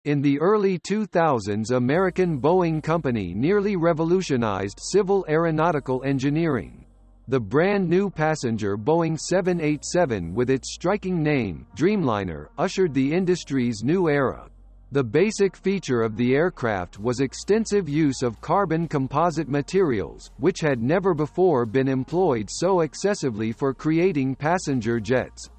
In the early 2000s, American Boeing Company nearly revolutionized civil aeronautical engineering. The brand-new passenger Boeing 787 with its striking name, Dreamliner, ushered the industry's new era. The basic feature of the aircraft was extensive use of carbon composite materials, which had never before been employed so excessively for creating passenger jets.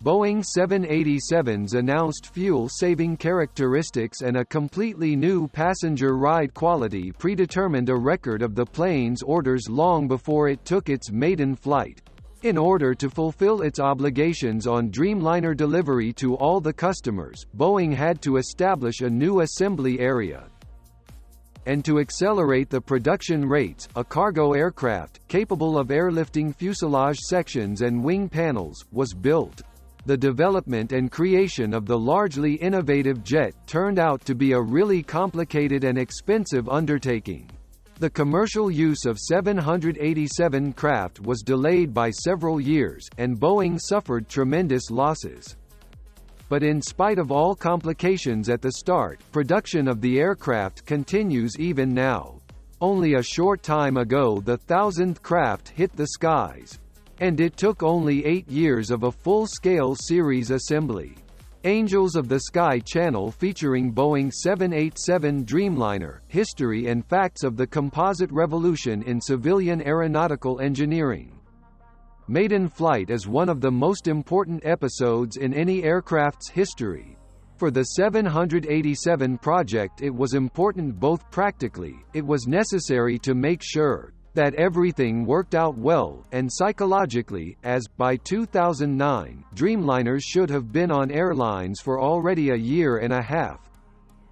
Boeing 787s announced fuel-saving characteristics and a completely new passenger ride quality predetermined a record of the plane's orders long before it took its maiden flight. In order to fulfill its obligations on Dreamliner delivery to all the customers, Boeing had to establish a new assembly area. And to accelerate the production rates, a cargo aircraft, capable of airlifting fuselage sections and wing panels, was built. The development and creation of the largely innovative jet turned out to be a really complicated and expensive undertaking. The commercial use of 787 craft was delayed by several years, and Boeing suffered tremendous losses. But in spite of all complications at the start, production of the aircraft continues even now. Only a short time ago the 1,000th craft hit the skies. And it took only 8 years of a full-scale series assembly. Angels of the Sky Channel featuring Boeing 787 Dreamliner, History and Facts of the Composite Revolution in Civilian Aeronautical Engineering. Maiden flight is one of the most important episodes in any aircraft's history. For the 787 project it was important both practically, it was necessary to make sure that everything worked out well, and psychologically, as, by 2009, Dreamliners should have been on airlines for already a year and a half.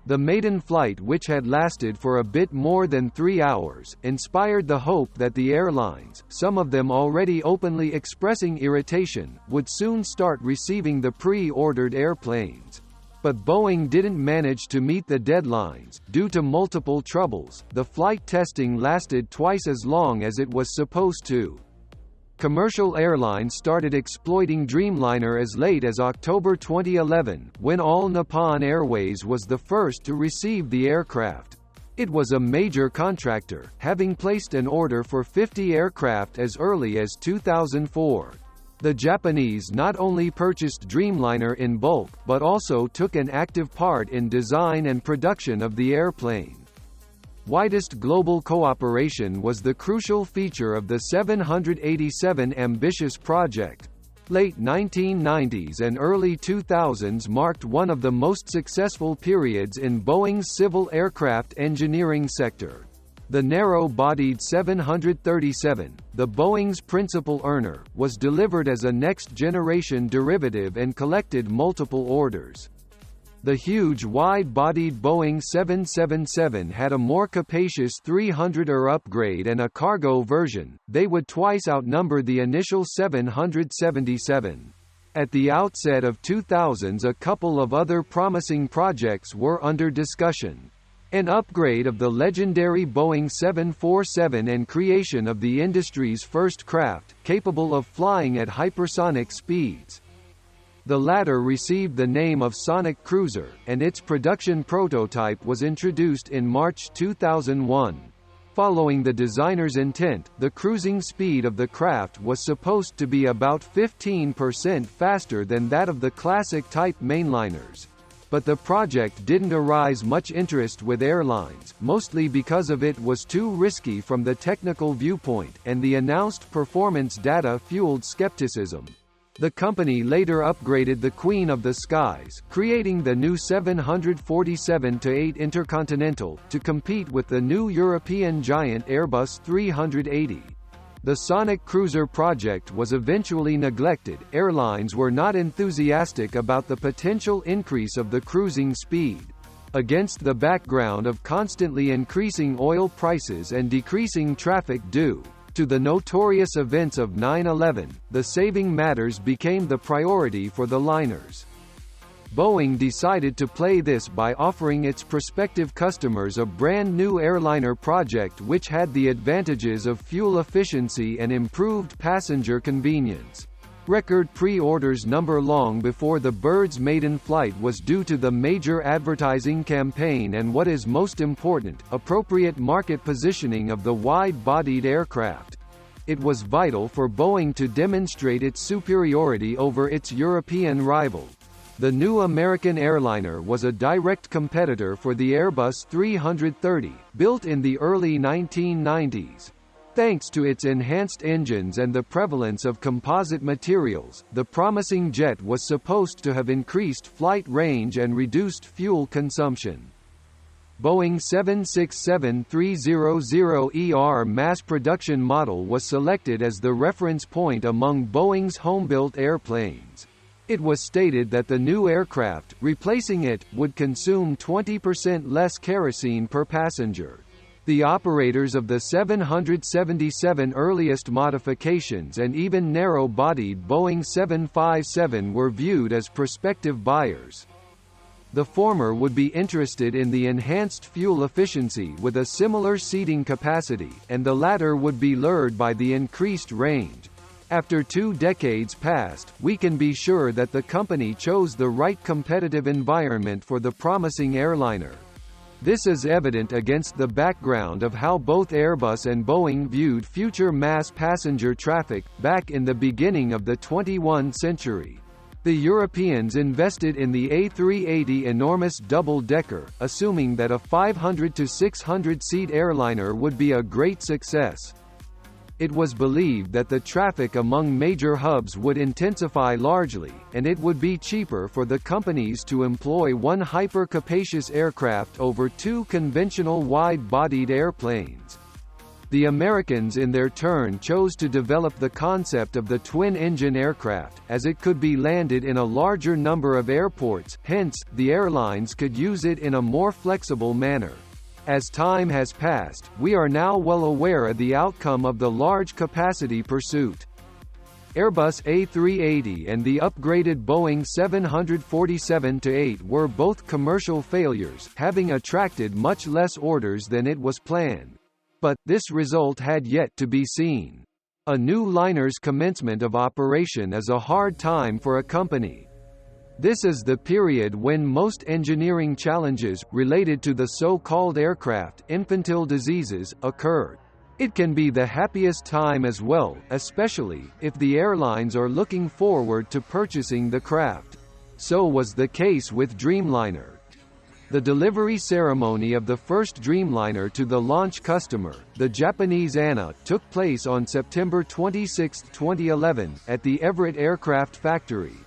The maiden flight, which had lasted for a bit more than 3 hours, inspired the hope that the airlines, some of them already openly expressing irritation, would soon start receiving the pre-ordered airplanes. But Boeing didn't manage to meet the deadlines. Due to multiple troubles, the flight testing lasted twice as long as it was supposed to. Commercial airlines started exploiting Dreamliner as late as October 2011, when All Nippon Airways was the first to receive the aircraft. It was a major contractor, having placed an order for 50 aircraft as early as 2004. The Japanese not only purchased Dreamliner in bulk, but also took an active part in design and production of the airplane. Widest global cooperation was the crucial feature of the 787 ambitious project. Late 1990s and early 2000s marked one of the most successful periods in Boeing's civil aircraft engineering sector. The narrow-bodied 737, the Boeing's principal earner, was delivered as a next-generation derivative and collected multiple orders. The huge wide-bodied Boeing 777 had a more capacious 300er upgrade and a cargo version. They would twice outnumber the initial 777. At the outset of 2000s, a couple of other promising projects were under discussion. An upgrade of the legendary Boeing 747 and creation of the industry's first craft, capable of flying at hypersonic speeds. The latter received the name of Sonic Cruiser, and its production prototype was introduced in March 2001. Following the designer's intent, the cruising speed of the craft was supposed to be about 15% faster than that of the classic-type mainliners. But the project didn't arouse much interest with airlines, mostly because of it was too risky from the technical viewpoint, and the announced performance data fueled skepticism. The company later upgraded the Queen of the Skies, creating the new 747-8 Intercontinental, to compete with the new European giant Airbus 380. The Sonic Cruiser project was eventually neglected. Airlines were not enthusiastic about the potential increase of the cruising speed. Against the background of constantly increasing oil prices and decreasing traffic due to the notorious events of 9/11, the saving matters became the priority for the liners. Boeing decided to play this by offering its prospective customers a brand new airliner project which had the advantages of fuel efficiency and improved passenger convenience. Record pre-orders number long before the bird's maiden flight was due to the major advertising campaign and, what is most important, appropriate market positioning of the wide-bodied aircraft. It was vital for Boeing to demonstrate its superiority over its European rival. The new American airliner was a direct competitor for the Airbus 330, built in the early 1990s. Thanks to its enhanced engines and the prevalence of composite materials, the promising jet was supposed to have increased flight range and reduced fuel consumption. Boeing 767-300ER mass production model was selected as the reference point among Boeing's home-built airplanes. It was stated that the new aircraft, replacing it, would consume 20% less kerosene per passenger. The operators of the 777 earliest modifications and even narrow-bodied Boeing 757 were viewed as prospective buyers. The former would be interested in the enhanced fuel efficiency with a similar seating capacity, and the latter would be lured by the increased range. After 2 decades passed, we can be sure that the company chose the right competitive environment for the promising airliner. This is evident against the background of how both Airbus and Boeing viewed future mass passenger traffic, back in the beginning of the 21st century. The Europeans invested in the A380 enormous double-decker, assuming that a 500 to 600-seat airliner would be a great success. It was believed that the traffic among major hubs would intensify largely, and it would be cheaper for the companies to employ one hyper-capacious aircraft over 2 conventional wide-bodied airplanes. The Americans in their turn chose to develop the concept of the twin-engine aircraft, as it could be landed in a larger number of airports, hence, the airlines could use it in a more flexible manner. As time has passed, we are now well aware of the outcome of the large-capacity pursuit. Airbus A380 and the upgraded Boeing 747-8 were both commercial failures, having attracted much less orders than it was planned. But, this result had yet to be seen. A new liner's commencement of operation is a hard time for a company. This is the period when most engineering challenges, related to the so-called aircraft infantile diseases, occurred. It can be the happiest time as well, especially if the airlines are looking forward to purchasing the craft. So was the case with Dreamliner. The delivery ceremony of the first Dreamliner to the launch customer, the Japanese ANA, took place on September 26, 2011, at the Everett Aircraft Factory.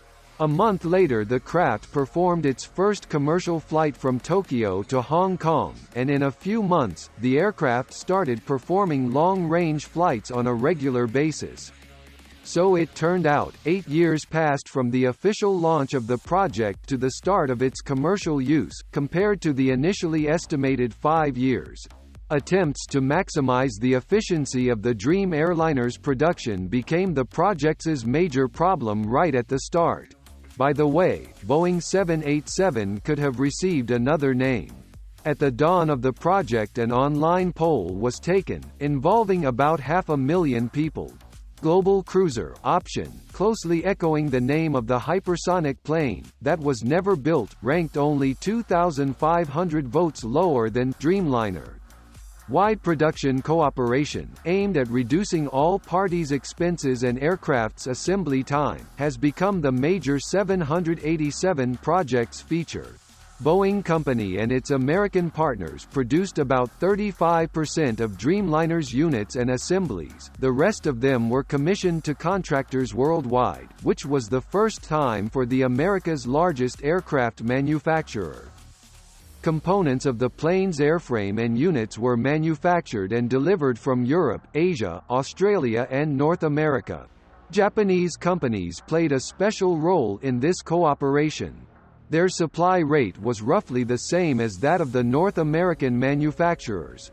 A month later the craft performed its first commercial flight from Tokyo to Hong Kong, and in a few months, the aircraft started performing long-range flights on a regular basis. So it turned out, 8 years passed from the official launch of the project to the start of its commercial use, compared to the initially estimated 5 years. Attempts to maximize the efficiency of the Dream airliner's production became the project's major problem right at the start. By the way, Boeing 787 could have received another name. At the dawn of the project an online poll was taken, involving about 500,000 people. Global Cruiser option, closely echoing the name of the hypersonic plane, that was never built, ranked only 2,500 votes lower than Dreamliner. Wide production cooperation, aimed at reducing all parties' expenses and aircraft's assembly time, has become the major 787 project's feature. Boeing Company and its American partners produced about 35% of Dreamliner's units and assemblies, the rest of them were commissioned to contractors worldwide, which was the first time for the America's largest aircraft manufacturer. Components of the plane's airframe and units were manufactured and delivered from Europe, Asia, Australia and North America. Japanese companies played a special role in this cooperation. Their supply rate was roughly the same as that of the North American manufacturers.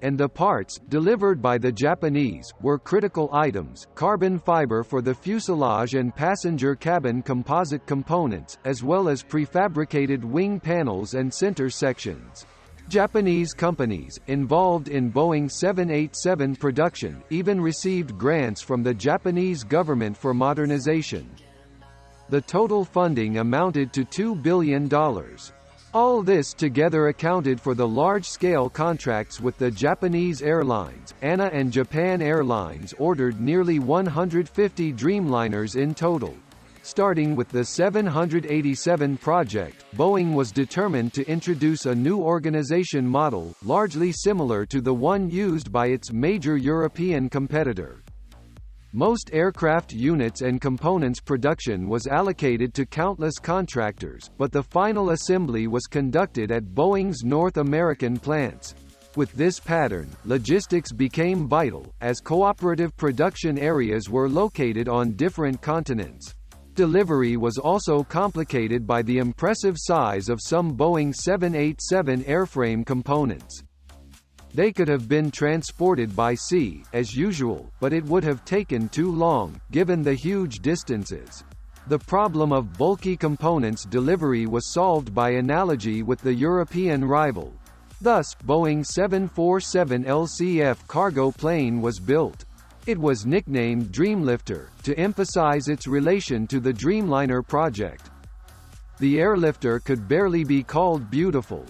And the parts, delivered by the Japanese, were critical items, carbon fiber for the fuselage and passenger cabin composite components, as well as prefabricated wing panels and center sections. Japanese companies, involved in Boeing 787 production, even received grants from the Japanese government for modernization. The total funding amounted to $2 billion. All this together accounted for the large-scale contracts with the Japanese airlines. ANA and Japan Airlines ordered nearly 150 Dreamliners in total. Starting with the 787 project, Boeing was determined to introduce a new organization model, largely similar to the one used by its major European competitor. Most aircraft units and components production was allocated to countless contractors, but the final assembly was conducted at Boeing's North American plants. With this pattern, logistics became vital, as cooperative production areas were located on different continents. Delivery was also complicated by the impressive size of some Boeing 787 airframe components. They could have been transported by sea, as usual, but it would have taken too long, given the huge distances. The problem of bulky components delivery was solved by analogy with the European rival. Thus, Boeing 747 LCF cargo plane was built. It was nicknamed Dreamlifter, to emphasize its relation to the Dreamliner project. The airlifter could barely be called beautiful.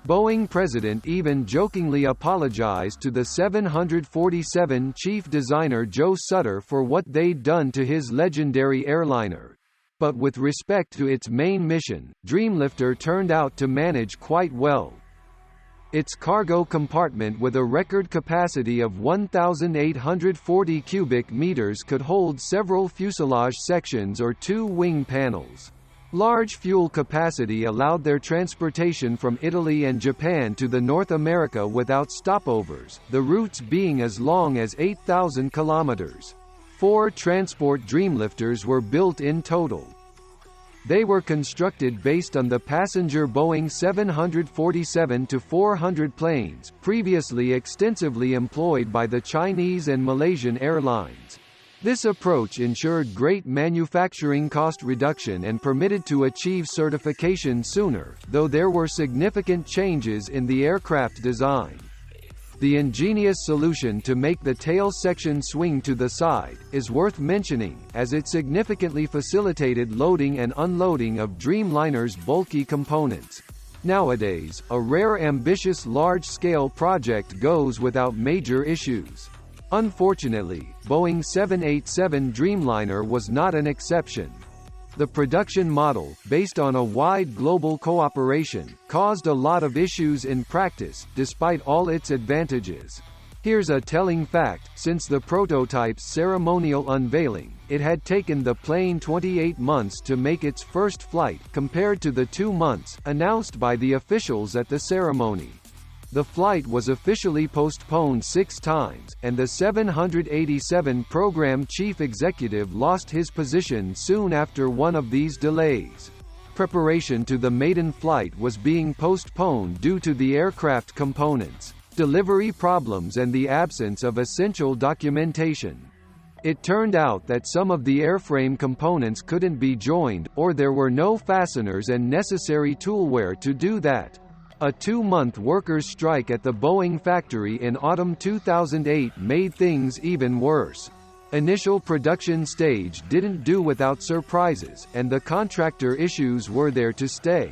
Boeing president even jokingly apologized to the 747 chief designer Joe Sutter for what they'd done to his legendary airliner. But with respect to its main mission, Dreamlifter turned out to manage quite well. Its cargo compartment with a record capacity of 1,840 cubic meters could hold several fuselage sections or two wing panels. Large fuel capacity allowed their transportation from Italy and Japan to the North America without stopovers, the routes being as long as 8,000 kilometers. 4 transport Dreamlifters were built in total. They were constructed based on the passenger Boeing 747-400 planes, previously extensively employed by the Chinese and Malaysian airlines. This approach ensured great manufacturing cost reduction and permitted to achieve certification sooner, though there were significant changes in the aircraft design. The ingenious solution to make the tail section swing to the side is worth mentioning, as it significantly facilitated loading and unloading of Dreamliner's bulky components. Nowadays, a rare ambitious large-scale project goes without major issues. Unfortunately, Boeing 787 Dreamliner was not an exception. The production model, based on a wide global cooperation, caused a lot of issues in practice, despite all its advantages. Here's a telling fact: since the prototype's ceremonial unveiling, it had taken the plane 28 months to make its first flight, compared to the 2 months announced by the officials at the ceremony. The flight was officially postponed 6 times, and the 787 program chief executive lost his position soon after one of these delays. Preparation to the maiden flight was being postponed due to the aircraft components, delivery problems and the absence of essential documentation. It turned out that some of the airframe components couldn't be joined, or there were no fasteners and necessary toolware to do that. A 2-month workers' strike at the Boeing factory in autumn 2008 made things even worse. Initial production stage didn't do without surprises, and the contractor issues were there to stay.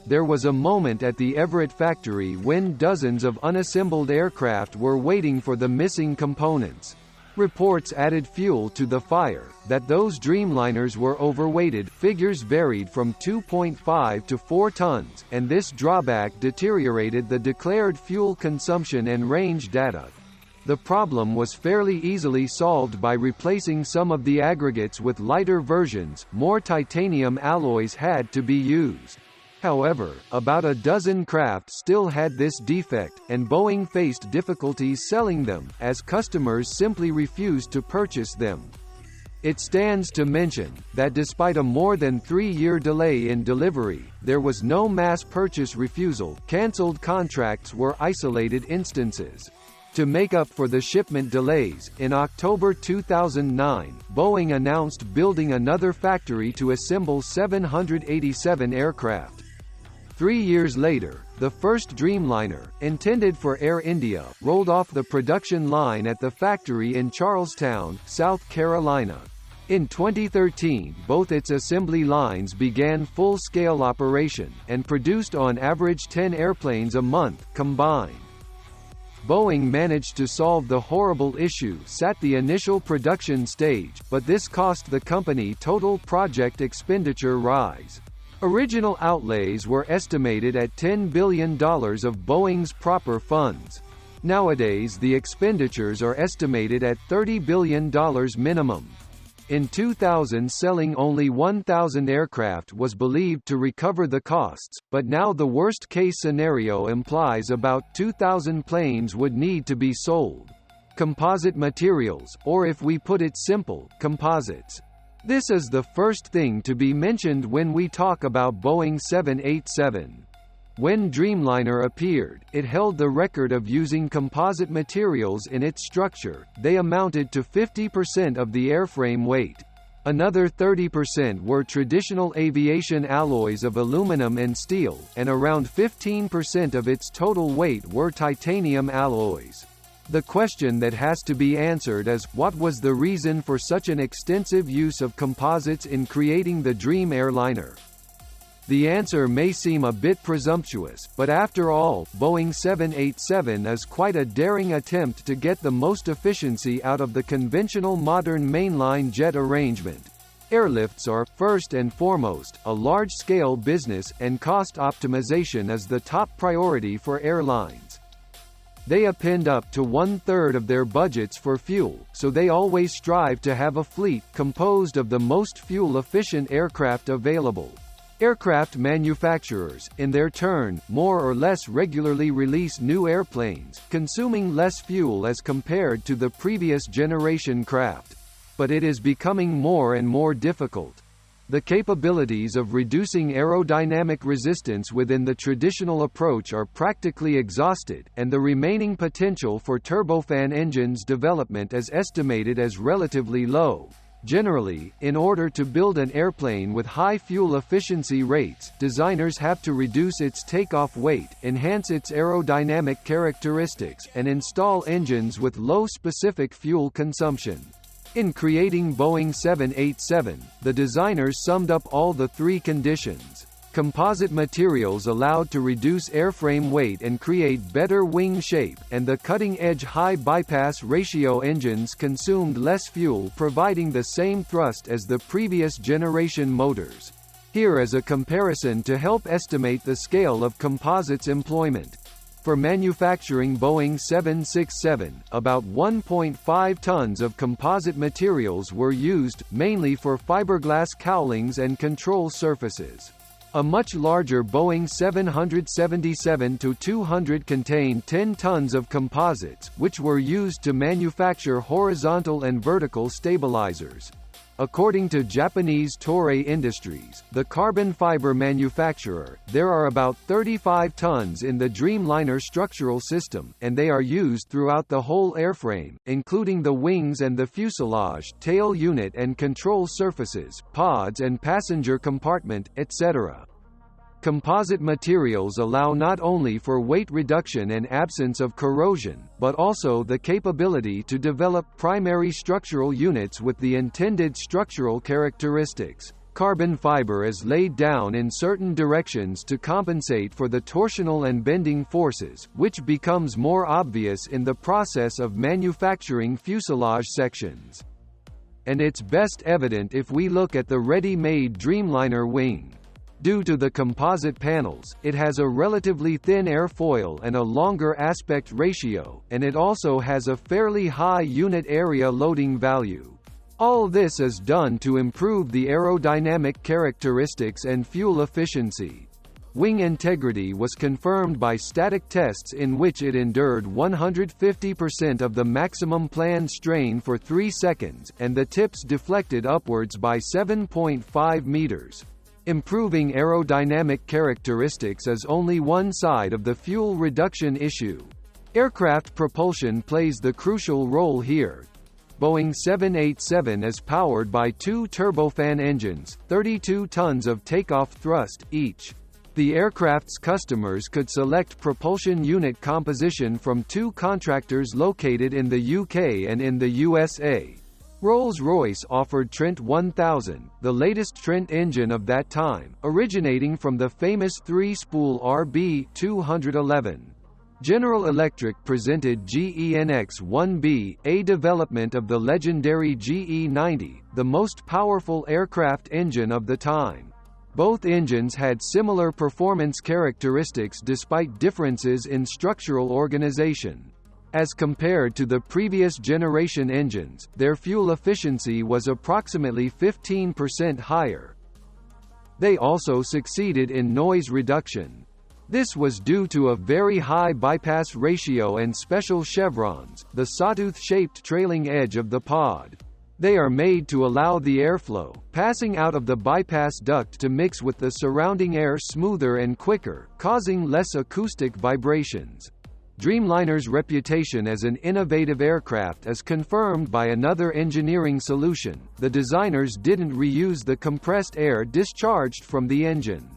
There was a moment at the Everett factory when dozens of unassembled aircraft were waiting for the missing components. Reports added fuel to the fire, that those Dreamliners were overweighted. Figures varied from 2.5 to 4 tons, and this drawback deteriorated the declared fuel consumption and range data. The problem was fairly easily solved by replacing some of the aggregates with lighter versions. More titanium alloys had to be used. However, about a dozen craft still had this defect, and Boeing faced difficulties selling them, as customers simply refused to purchase them. It stands to mention that despite a more than 3-year delay in delivery, there was no mass purchase refusal. Cancelled contracts were isolated instances. To make up for the shipment delays, in October 2009, Boeing announced building another factory to assemble 787 aircraft. 3 years later, the first Dreamliner, intended for Air India, rolled off the production line at the factory in Charlestown, South Carolina. In 2013, both its assembly lines began full-scale operation, and produced on average 10 airplanes a month, combined. Boeing managed to solve the horrible issue at the initial production stage, but this cost the company total project expenditure rise. Original outlays were estimated at $10 billion of Boeing's proper funds. Nowadays the expenditures are estimated at $30 billion minimum. In 2000, selling only 1,000 aircraft was believed to recover the costs, but now the worst-case scenario implies about 2,000 planes would need to be sold. Composite materials, or if we put it simple, composites. This is the first thing to be mentioned when we talk about Boeing 787. When Dreamliner appeared, it held the record of using composite materials in its structure. They amounted to 50% of the airframe weight. Another 30% were traditional aviation alloys of aluminum and steel, and around 15% of its total weight were titanium alloys. The question that has to be answered is, what was the reason for such an extensive use of composites in creating the Dream airliner? The answer may seem a bit presumptuous, but after all, Boeing 787 is quite a daring attempt to get the most efficiency out of the conventional modern mainline jet arrangement. Airlifts are, first and foremost, a large-scale business, and cost optimization is the top priority for airlines. They append up to 1/3 of their budgets for fuel, so they always strive to have a fleet composed of the most fuel-efficient aircraft available. Aircraft manufacturers, in their turn, more or less regularly release new airplanes, consuming less fuel as compared to the previous generation craft. But it is becoming more and more difficult. The capabilities of reducing aerodynamic resistance within the traditional approach are practically exhausted, and the remaining potential for turbofan engines development is estimated as relatively low. Generally, in order to build an airplane with high fuel efficiency rates, designers have to reduce its takeoff weight, enhance its aerodynamic characteristics, and install engines with low specific fuel consumption. In creating Boeing 787, the designers summed up all the three conditions. Composite materials allowed to reduce airframe weight and create better wing shape, and the cutting-edge high bypass ratio engines consumed less fuel, providing the same thrust as the previous generation motors. Here is a comparison to help estimate the scale of composites employment. For manufacturing Boeing 767, about 1.5 tons of composite materials were used, mainly for fiberglass cowlings and control surfaces. A much larger Boeing 777-200 contained 10 tons of composites, which were used to manufacture horizontal and vertical stabilizers. According to Japanese Toray Industries, the carbon fiber manufacturer, there are about 35 tons in the Dreamliner structural system, and they are used throughout the whole airframe, including the wings and the fuselage, tail unit and control surfaces, pods and passenger compartment, etc. Composite materials allow not only for weight reduction and absence of corrosion, but also the capability to develop primary structural units with the intended structural characteristics. Carbon fiber is laid down in certain directions to compensate for the torsional and bending forces, which becomes more obvious in the process of manufacturing fuselage sections. And it's best evident if we look at the ready-made Dreamliner wing. Due to the composite panels, it has a relatively thin airfoil and a longer aspect ratio, and it also has a fairly high unit area loading value. All this is done to improve the aerodynamic characteristics and fuel efficiency. Wing integrity was confirmed by static tests in which it endured 150% of the maximum planned strain for 3 seconds, and the tips deflected upwards by 7.5 meters. Improving aerodynamic characteristics is only one side of the fuel reduction issue. Aircraft propulsion plays the crucial role here. Boeing 787 is powered by 2 turbofan engines, 32 tons of takeoff thrust each. The aircraft's customers could select propulsion unit composition from 2 contractors located in the UK and in the USA. Rolls-Royce offered Trent 1000, the latest Trent engine of that time, originating from the famous 3-spool RB211. General Electric presented GEnx-1B, a development of the legendary GE90, the most powerful aircraft engine of the time. Both engines had similar performance characteristics despite differences in structural organization. As compared to the previous generation engines, their fuel efficiency was approximately 15% higher. They also succeeded in noise reduction. This was due to a very high bypass ratio and special chevrons, the sawtooth-shaped trailing edge of the pod. They are made to allow the airflow, passing out of the bypass duct to mix with the surrounding air smoother and quicker, causing less acoustic vibrations. Dreamliner's reputation as an innovative aircraft is confirmed by another engineering solution: the designers didn't reuse the compressed air discharged from the engine.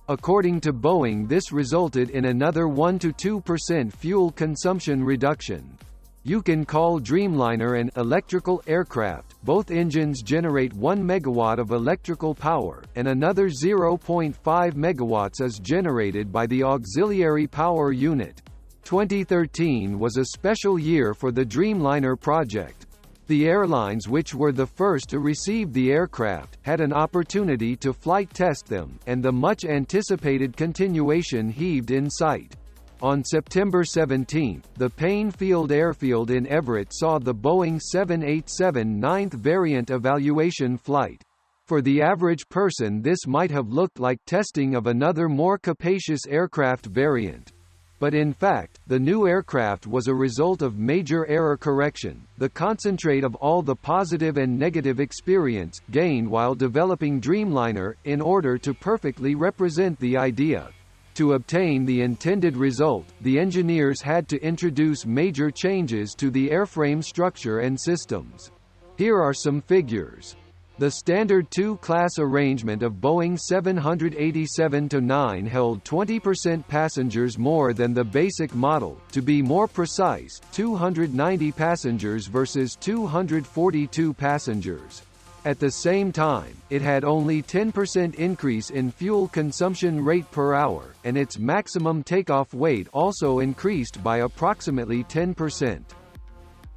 According to Boeing, this resulted in another 1–2% fuel consumption reduction. You can call Dreamliner an electrical aircraft. Both engines generate 1 megawatt of electrical power, and another 0.5 megawatts is generated by the auxiliary power unit. 2013 was a special year for the Dreamliner project. The airlines, which were the first to receive the aircraft, had an opportunity to flight test them, and the much-anticipated continuation heaved in sight. On September 17, the Payne Field Airfield in Everett saw the Boeing 787 ninth variant evaluation flight. For the average person, this might have looked like testing of another more capacious aircraft variant. But in fact, the new aircraft was a result of major error correction, the concentrate of all the positive and negative experience gained while developing Dreamliner, in order to perfectly represent the idea. To obtain the intended result, the engineers had to introduce major changes to the airframe structure and systems. Here are some figures. The standard 2-class arrangement of Boeing 787-9 held 20% passengers more than the basic model, to be more precise, 290 passengers versus 242 passengers. At the same time, it had only 10% increase in fuel consumption rate per hour, and its maximum takeoff weight also increased by approximately 10%.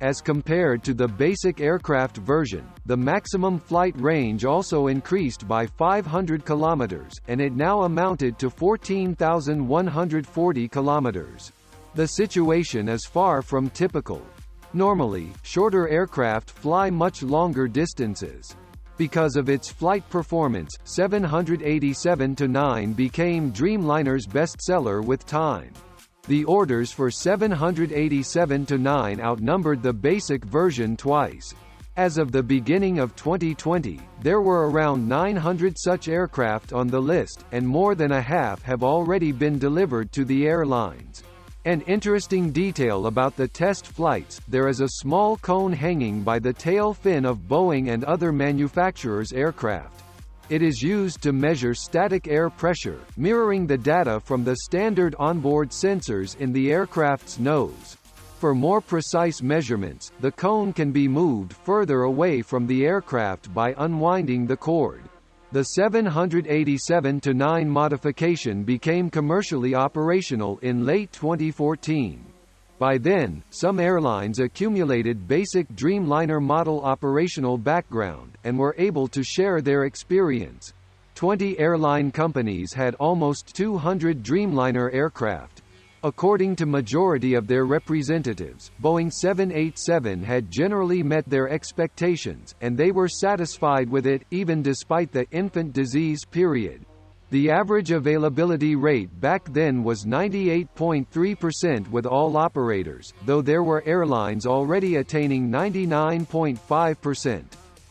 As compared to the basic aircraft version, the maximum flight range also increased by 500 kilometers, and it now amounted to 14,140 kilometers. The situation is far from typical. Normally, shorter aircraft fly much longer distances. Because of its flight performance, 787-9 became Dreamliner's bestseller with time. The orders for 787-9 outnumbered the basic version twice. As of the beginning of 2020, there were around 900 such aircraft on the list, and more than a half have already been delivered to the airlines. An interesting detail about the test flights: there is a small cone hanging by the tail fin of Boeing and other manufacturers' aircraft. It is used to measure static air pressure, mirroring the data from the standard onboard sensors in the aircraft's nose. For more precise measurements, the cone can be moved further away from the aircraft by unwinding the cord. The 787-9 modification became commercially operational in late 2014. By then, some airlines accumulated basic Dreamliner model operational background, and were able to share their experience. 20 airline companies had almost 200 Dreamliner aircraft. According to majority of their representatives, Boeing 787 had generally met their expectations, and they were satisfied with it, even despite the infant disease period. The average availability rate back then was 98.3% with all operators, though there were airlines already attaining 99.5%.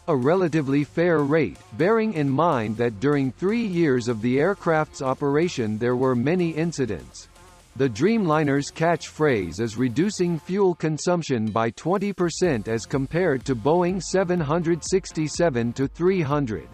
A relatively fair rate, bearing in mind that during 3 years of the aircraft's operation there were many incidents. The Dreamliner's catchphrase is reducing fuel consumption by 20% as compared to Boeing 767-300.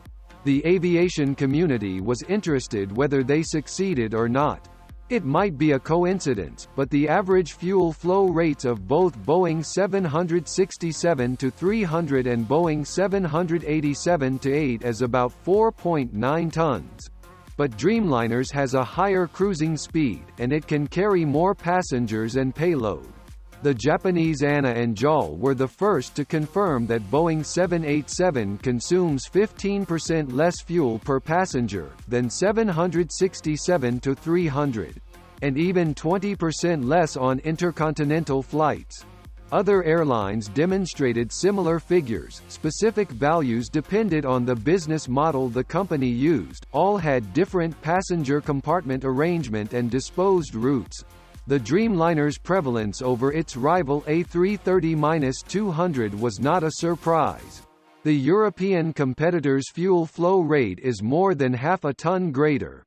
The aviation community was interested whether they succeeded or not. It might be a coincidence, but the average fuel flow rates of both Boeing 767-300 and Boeing 787-8 is about 4.9 tons. But Dreamliner's has a higher cruising speed, and it can carry more passengers and payload. The Japanese ANA and JAL were the first to confirm that Boeing 787 consumes 15% less fuel per passenger than 767-300, and even 20% less on intercontinental flights. Other airlines demonstrated similar figures. Specific values depended on the business model the company used. All had different passenger compartment arrangement and disposed routes. The Dreamliner's prevalence over its rival A330-200 was not a surprise. The European competitor's fuel flow rate is more than half a ton greater.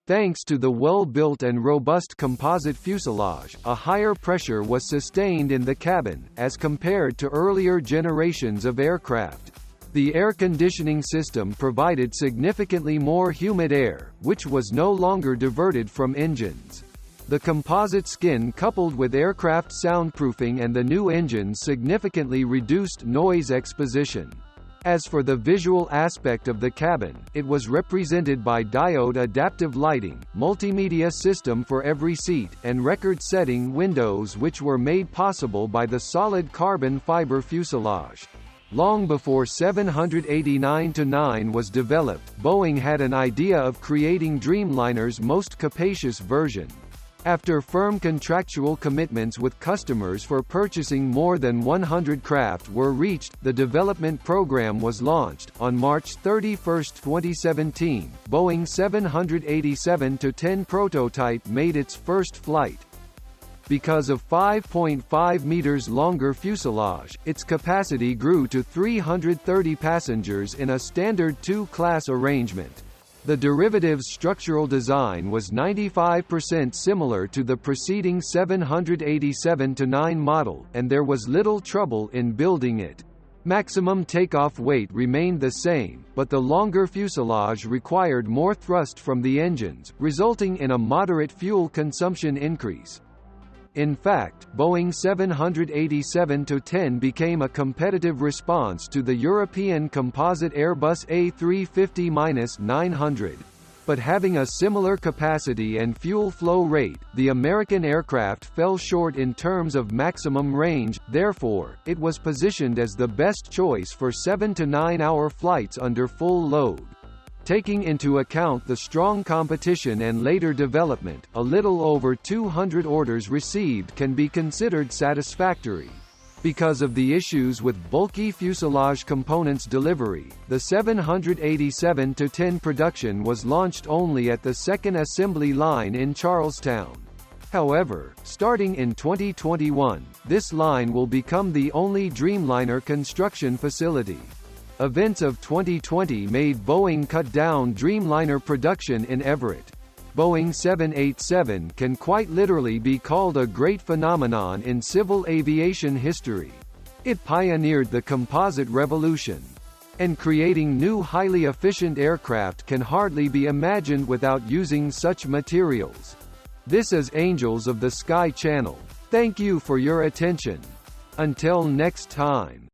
Thanks to the well-built and robust composite fuselage, a higher pressure was sustained in the cabin, as compared to earlier generations of aircraft. The air conditioning system provided significantly more humid air, which was no longer diverted from engines. The composite skin coupled with aircraft soundproofing and the new engines significantly reduced noise exposition. As for the visual aspect of the cabin, it was represented by diode adaptive lighting, multimedia system for every seat, and record-setting windows which were made possible by the solid carbon fiber fuselage. Long before 789-9 was developed, Boeing had an idea of creating Dreamliner's most capacious version. After firm contractual commitments with customers for purchasing more than 100 craft were reached, the development program was launched. On March 31, 2017, Boeing 787-10 prototype made its first flight. Because of 5.5 meters longer fuselage, its capacity grew to 330 passengers in a standard two-class arrangement. The derivative's structural design was 95% similar to the preceding 787-9 model, and there was little trouble in building it. Maximum takeoff weight remained the same, but the longer fuselage required more thrust from the engines, resulting in a moderate fuel consumption increase. In fact, Boeing 787-10 became a competitive response to the European composite Airbus A350-900. But having a similar capacity and fuel flow rate, the American aircraft fell short in terms of maximum range, therefore, it was positioned as the best choice for 7 to 9 hour flights under full load. Taking into account the strong competition and later development, a little over 200 orders received can be considered satisfactory. Because of the issues with bulky fuselage components delivery, the 787-10 production was launched only at the second assembly line in Charlestown. However, starting in 2021, this line will become the only Dreamliner construction facility. Events of 2020 made Boeing cut down Dreamliner production in Everett. Boeing 787 can quite literally be called a great phenomenon in civil aviation history. It pioneered the composite revolution. And creating new highly efficient aircraft can hardly be imagined without using such materials. This is Angels of the Sky Channel. Thank you for your attention. Until next time.